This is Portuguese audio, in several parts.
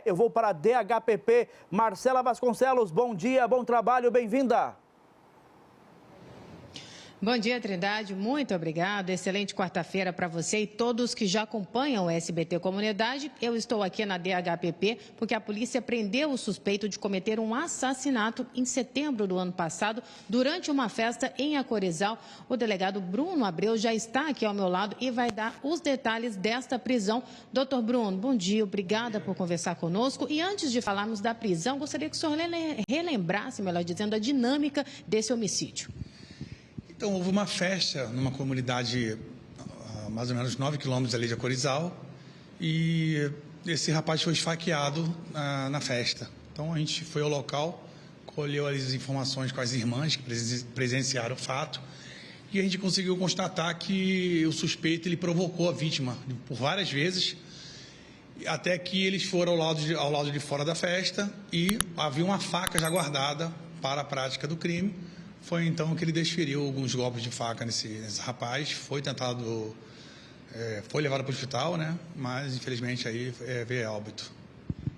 eu vou para a DHPP. Marcela Vasconcelos, bom dia, bom trabalho, bem-vinda. Bom dia, Trindade. Muito obrigado. Excelente quarta-feira para você e todos que já acompanham o SBT Comunidade. Eu estou aqui na DHPP porque a polícia prendeu o suspeito de cometer um assassinato em setembro do ano passado, durante uma festa em Acorizal. O delegado Bruno Abreu já está aqui ao meu lado e vai dar os detalhes desta prisão. Doutor Bruno, bom dia. Obrigada por conversar conosco. E antes de falarmos da prisão, gostaria que o senhor relembrasse, melhor dizendo, a dinâmica desse homicídio. Então, houve uma festa numa comunidade a mais ou menos 9 quilômetros ali de Acorizal e esse rapaz foi esfaqueado na festa. Então, a gente foi ao local, colheu as informações com as irmãs que presenciaram o fato e a gente conseguiu constatar que o suspeito ele provocou a vítima por várias vezes, até que eles foram ao lado de fora da festa e havia uma faca já guardada para a prática do crime. Foi então que ele desferiu alguns golpes de faca nesse rapaz, foi levado para o hospital, né? Mas infelizmente aí veio a óbito.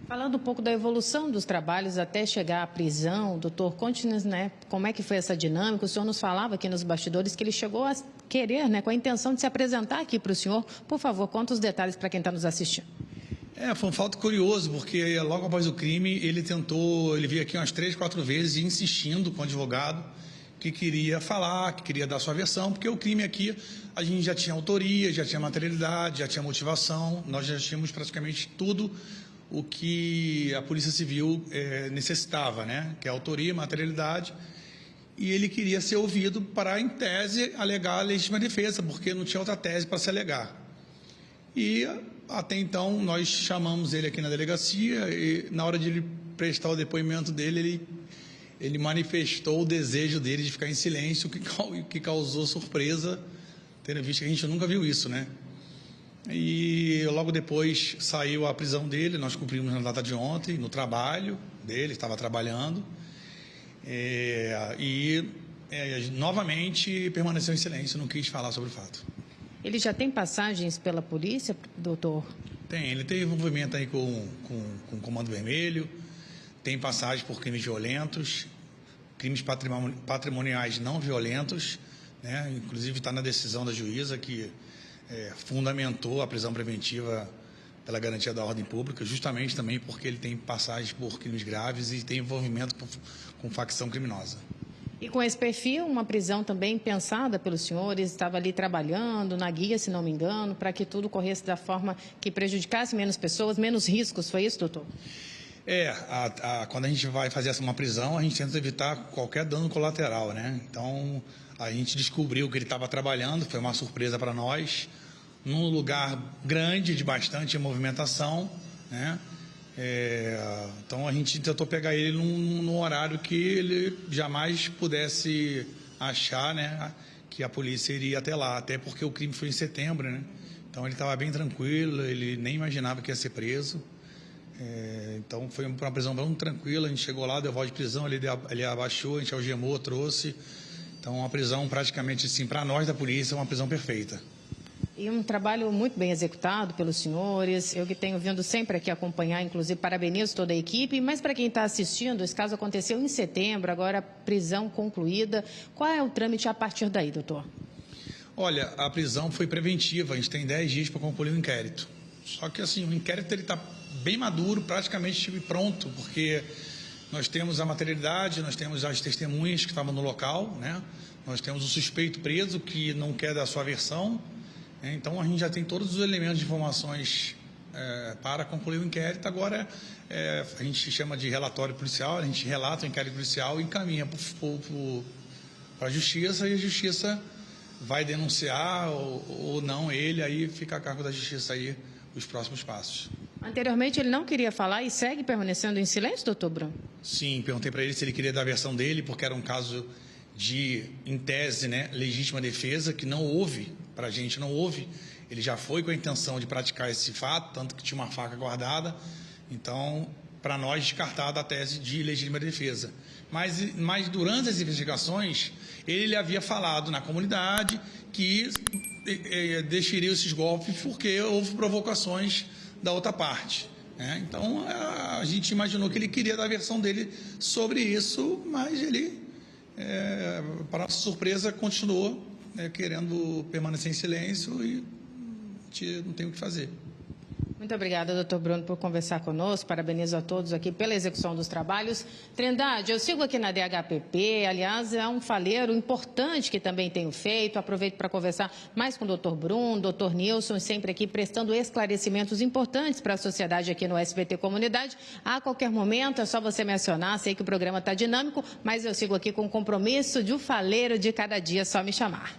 Falando um pouco da evolução dos trabalhos até chegar à prisão, doutor, conte-nos, né, como é que foi essa dinâmica? O senhor nos falava aqui nos bastidores que ele chegou a querer, né, com a intenção de se apresentar aqui para o senhor. Por favor, conta os detalhes para quem está nos assistindo. Foi um fato curioso, porque logo após o crime ele veio aqui umas 3, 4 vezes insistindo com o advogado que queria falar, que queria dar sua versão, porque o crime aqui, a gente já tinha autoria, já tinha materialidade, já tinha motivação, nós já tínhamos praticamente tudo o que a Polícia Civil necessitava, né? Que é autoria, materialidade, e ele queria ser ouvido para, em tese, alegar a legítima defesa, porque não tinha outra tese para se alegar. E, até então, nós chamamos ele aqui na delegacia e, na hora de ele prestar o depoimento dele, ele manifestou o desejo dele de ficar em silêncio, o que causou surpresa, tendo visto que a gente nunca viu isso, né? E logo depois saiu a prisão dele, nós cumprimos na data de ontem, no trabalho dele, estava trabalhando, novamente permaneceu em silêncio, não quis falar sobre o fato. Ele já tem passagens pela polícia, doutor? Tem, ele tem envolvimento aí com o Comando Vermelho, tem passagem por crimes violentos, crimes patrimoniais não violentos, né? Inclusive está na decisão da juíza que fundamentou a prisão preventiva pela garantia da ordem pública, justamente também porque ele tem passagens por crimes graves e tem envolvimento com facção criminosa. E com esse perfil, uma prisão também pensada pelos senhores, estava ali trabalhando na guia, se não me engano, para que tudo corresse da forma que prejudicasse menos pessoas, menos riscos, foi isso, doutor? Quando a gente vai fazer uma prisão, a gente tenta evitar qualquer dano colateral, né? Então, a gente descobriu que ele estava trabalhando, foi uma surpresa para nós, num lugar grande, de bastante movimentação, né? Então, a gente tentou pegar ele num horário que ele jamais pudesse achar, né, que a polícia iria até lá, até porque o crime foi em setembro, né? Então, ele estava bem tranquilo, ele nem imaginava que ia ser preso. Então foi uma prisão muito tranquila, a gente chegou lá, deu voz de prisão, ele abaixou, a gente algemou, trouxe. Então uma prisão praticamente assim, para nós da polícia, uma prisão perfeita. E um trabalho muito bem executado pelos senhores, eu que tenho vindo sempre aqui acompanhar, inclusive parabenizo toda a equipe, mas para quem está assistindo, esse caso aconteceu em setembro, agora prisão concluída, qual é o trâmite a partir daí, doutor? Olha, a prisão foi preventiva, a gente tem 10 dias para concluir o inquérito. Só que assim, o inquérito está bem maduro, praticamente pronto, porque nós temos a materialidade, nós temos as testemunhas que estavam no local, né? Nós temos o suspeito preso que não quer dar sua versão, né? Então a gente já tem todos os elementos de informações para concluir o inquérito. Agora a gente chama de relatório policial, a gente relata o inquérito policial e encaminha para a justiça, e a justiça vai denunciar ou não ele, aí fica a cargo da justiça aí os próximos passos. Anteriormente ele não queria falar e segue permanecendo em silêncio, doutor Bruno? Sim, perguntei para ele se ele queria dar a versão dele, porque era um caso de, em tese, né, legítima defesa, que não houve, para a gente não houve. Ele já foi com a intenção de praticar esse fato, tanto que tinha uma faca guardada. Então, para nós, descartada a tese de legítima defesa. Mas durante as investigações, ele havia falado na comunidade que desferiu esses golpes porque houve provocações da outra parte, né? Então, a gente imaginou que ele queria dar a versão dele sobre isso, mas ele, para nossa surpresa, continuou querendo permanecer em silêncio e a gente não tem o que fazer. Muito obrigada, doutor Bruno, por conversar conosco. Parabenizo a todos aqui pela execução dos trabalhos. Trindade, eu sigo aqui na DHPP, aliás, é um faleiro importante que também tenho feito. Aproveito para conversar mais com o doutor Bruno, doutor Nilson, sempre aqui prestando esclarecimentos importantes para a sociedade aqui no SBT Comunidade. A qualquer momento, é só você me acionar. Sei que o programa está dinâmico, mas eu sigo aqui com o compromisso de um faleiro de cada dia, só me chamar.